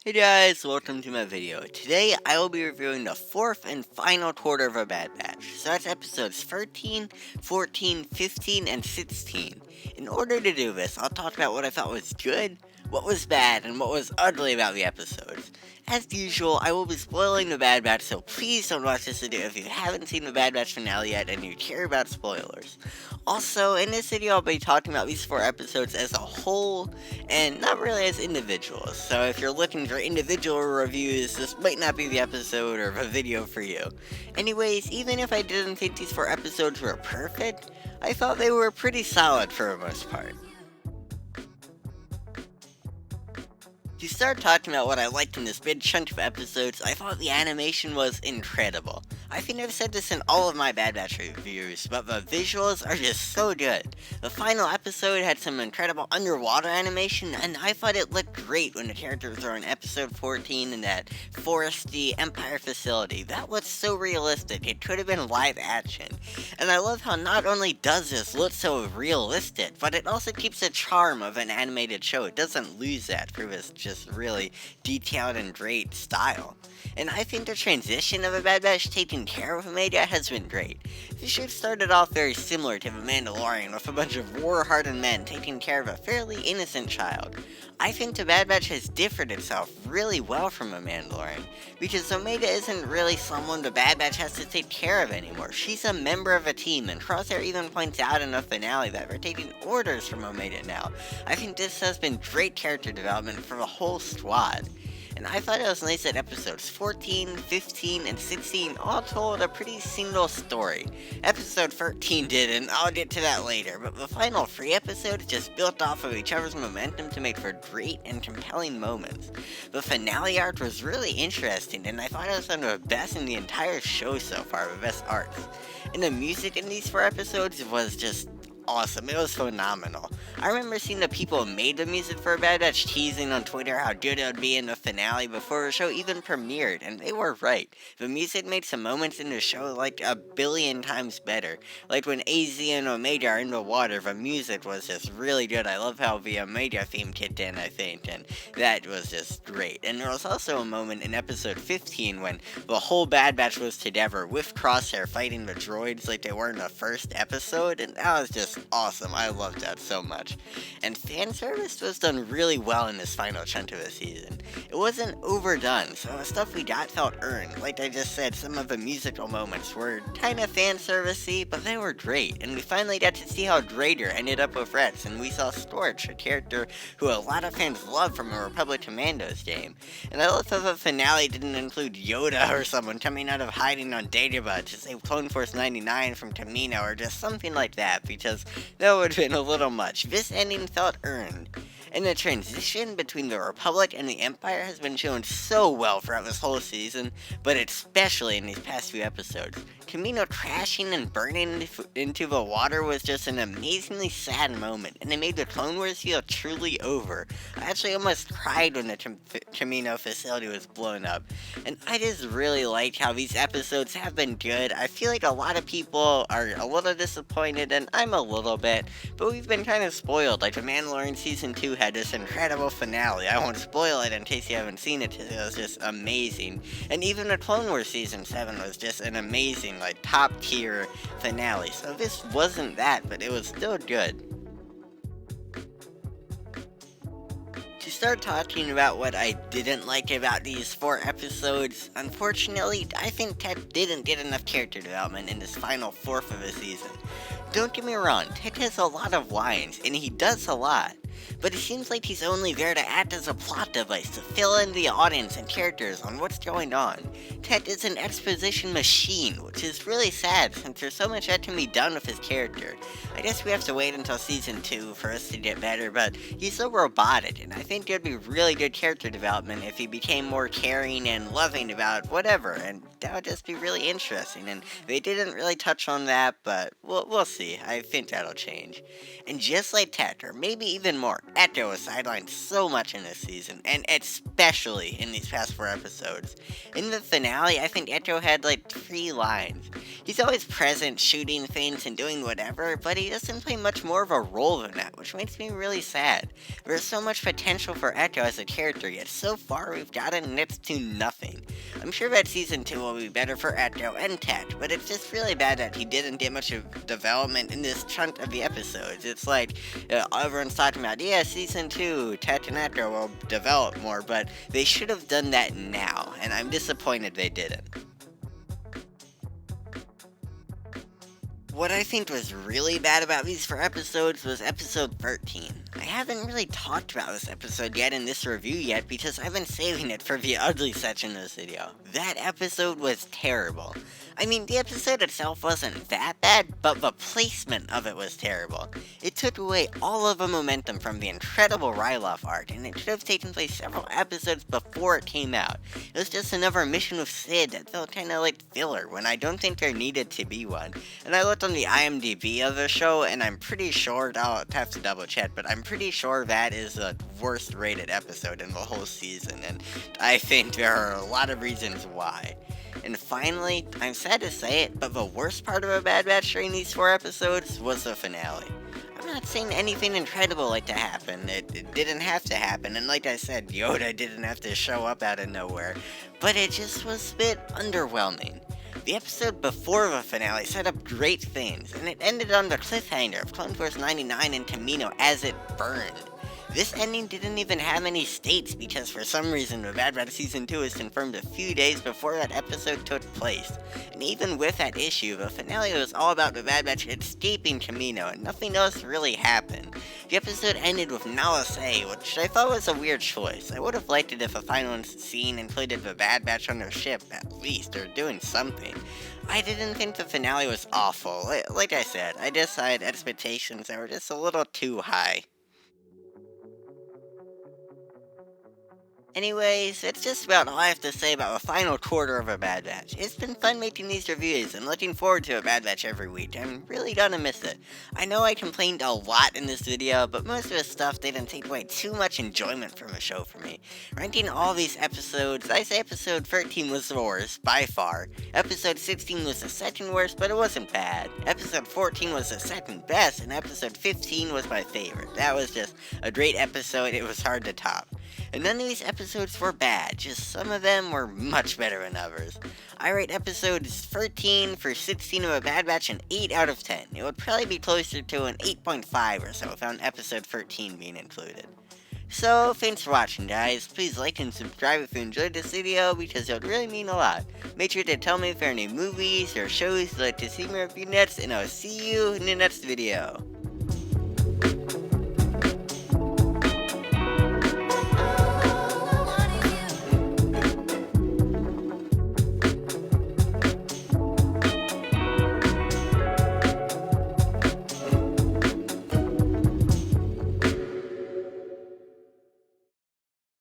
Hey guys, welcome to my video. Today I will be reviewing the fourth and final quarter of a Bad Batch. So that's episodes 13, 14, 15, and 16. In order to do this, I'll talk about what I thought was good, what was bad, and what was ugly about the episodes. As usual, I will be spoiling the Bad Batch, so please don't watch this video if you haven't seen the Bad Batch finale yet and you care about spoilers. Also, in this video I'll be talking about these four episodes as a whole, and not really as individuals. So if you're looking for individual reviews, this might not be the episode or the video for you. Anyways, even if I didn't think these four episodes were perfect, I thought they were pretty solid for the most part. To start talking about what I liked in this big chunk of episodes, I thought the animation was incredible. I think I've said this in all of my Bad Batch reviews, but the visuals are just so good. The final episode had some incredible underwater animation, and I thought it looked great when the characters were in episode 14 in that foresty Empire facility. That looked so realistic, it could have been live action. And I love how not only does this look so realistic, but it also keeps the charm of an animated show. It doesn't lose that through this just really detailed and great style. And I think the transition of a Bad Batch taking care of Omega has been great. The show started off very similar to The Mandalorian, with a bunch of war-hardened men taking care of a fairly innocent child. I think the Bad Batch has differed itself really well from The Mandalorian, because Omega isn't really someone the Bad Batch has to take care of anymore. She's a member of a team, and Crosshair even points out in the finale that we're taking orders from Omega now. I think this has been great character development for the whole squad. And I thought it was nice that episodes 14, 15, and 16 all told a pretty single story. Episode 13 didn't, I'll get to that later, but the final 3 episodes just built off of each other's momentum to make for great and compelling moments. The finale arc was really interesting, and I thought it was one of the best in the entire show so far, the best arcs. And the music in these 4 episodes was just awesome. It was phenomenal. I remember seeing the people who made the music for Bad Batch teasing on Twitter how good it would be in the finale before the show even premiered, and they were right. The music made some moments in the show like a billion times better. Like when AZ and Omega are in the water, the music was just really good. I love how the Omega theme kicked in, I think, and that was just great. And there was also a moment in episode 15 when the whole Bad Batch was together with Crosshair fighting the droids like they were in the first episode, and that was just awesome. I loved that so much. And fan service was done really well in this final chunk of the season. It wasn't overdone, so the stuff we got felt earned. Like I just said, some of the musical moments were kind of fan servicey, but they were great. And we finally got to see how Drader ended up with Rex, and we saw Storch, a character who a lot of fans love from a Republic Commandos game. And I love that the finale didn't include Yoda or someone coming out of hiding on Dagobah to save Clone Force 99 from Kamino or just something like that, because that would have been a little much. This ending felt earned. And the transition between the Republic and the Empire has been shown so well throughout this whole season, but especially in these past few episodes. Kamino crashing and burning into the water was just an amazingly sad moment, and it made the Clone Wars feel truly over. I actually almost cried when the Kamino facility was blown up, and I just really liked how these episodes have been good. I feel like a lot of people are a little disappointed, and I'm a little bit, but we've been kind of spoiled. Like The Mandalorian Season 2 had this incredible finale. I won't spoil it in case you haven't seen it, it was just amazing. And even the Clone Wars Season 7 was just an amazing, like, top tier finale. So this wasn't that, but it was still good. To start talking about what I didn't like about these 4 episodes, unfortunately, I think Ted didn't get enough character development in this final fourth of the season. Don't get me wrong, Ted has a lot of lines, and he does a lot. But it seems like he's only there to act as a plot device to fill in the audience and characters on what's going on. Ted is an exposition machine, which is really sad since there's so much that can be done with his character. I guess we have to wait until season 2 for us to get better, but he's so robotic, and I think there'd be really good character development if he became more caring and loving about whatever, and that would just be really interesting. And they didn't really touch on that, but we'll see. I think that'll change. And just like Ted, or maybe even more, more, Eto was sidelined so much in this season, and especially in these past 4 episodes. In the finale, I think Eto had like 3 lines. He's always present, shooting things and doing whatever, but he doesn't play much more of a role than that, which makes me really sad. There's so much potential for Eto as a character, yet so far we've gotten next to nothing. I'm sure that season 2 will be better for Eto and Tet, but it's just really bad that he didn't get much of development in this chunk of the episodes. It's like, everyone's talking about, yeah, season 2, Tet and Eto will develop more, but they should have done that now, and I'm disappointed they didn't. What I think was really bad about these 4 episodes was episode 13. I haven't really talked about this episode yet in this review yet because I've been saving it for the ugly section of this video. That episode was terrible. I mean, the episode itself wasn't that bad, but the placement of it was terrible. It took away all of the momentum from the incredible Ryloff arc, and it should have taken place several episodes before it came out. It was just another mission with Sid that felt kinda like filler when I don't think there needed to be one. And I looked on the IMDb of the show, and I'm pretty sure, I'll have to double check, but I'm pretty sure that is the worst rated episode in the whole season, and I think there are a lot of reasons why. And finally, I'm sad to say it, but the worst part of a Bad Batch during these 4 episodes was the finale. I'm not saying anything incredible like to happen, it didn't have to happen, and like I said, Yoda didn't have to show up out of nowhere, but it just was a bit underwhelming. The episode before the finale set up great things, and it ended on the cliffhanger of Clone Force 99 and Kamino as it burned. This ending didn't even have any stakes because for some reason the Bad Batch Season 2 was confirmed a few days before that episode took place. And even with that issue, the finale was all about the Bad Batch escaping Kamino and nothing else really happened. The episode ended with Nala Se, which I thought was a weird choice. I would have liked it if a final scene included the Bad Batch on their ship at least, or doing something. I didn't think the finale was awful. Like I said, I just had expectations that were just a little too high. Anyways, that's just about all I have to say about the final quarter of a Bad Batch. It's been fun making these reviews and looking forward to a Bad Batch every week. I'm really gonna miss it. I know I complained a lot in this video, but most of the stuff didn't take away too much enjoyment from the show for me. Ranking all these episodes, I say episode 13 was the worst, by far. Episode 16 was the second worst, but it wasn't bad. Episode 14 was the second best, and episode 15 was my favorite. That was just a great episode, it was hard to top. And none of these episodes were bad, just some of them were much better than others. I rate episodes 13 for 16 of a Bad Batch an 8 out of 10. It would probably be closer to an 8.5 or so without episode 13 being included. So, thanks for watching guys, please like and subscribe if you enjoyed this video because it would really mean a lot. Make sure to tell me if there are any movies or shows you'd like to see me review next, and I'll see you in the next video.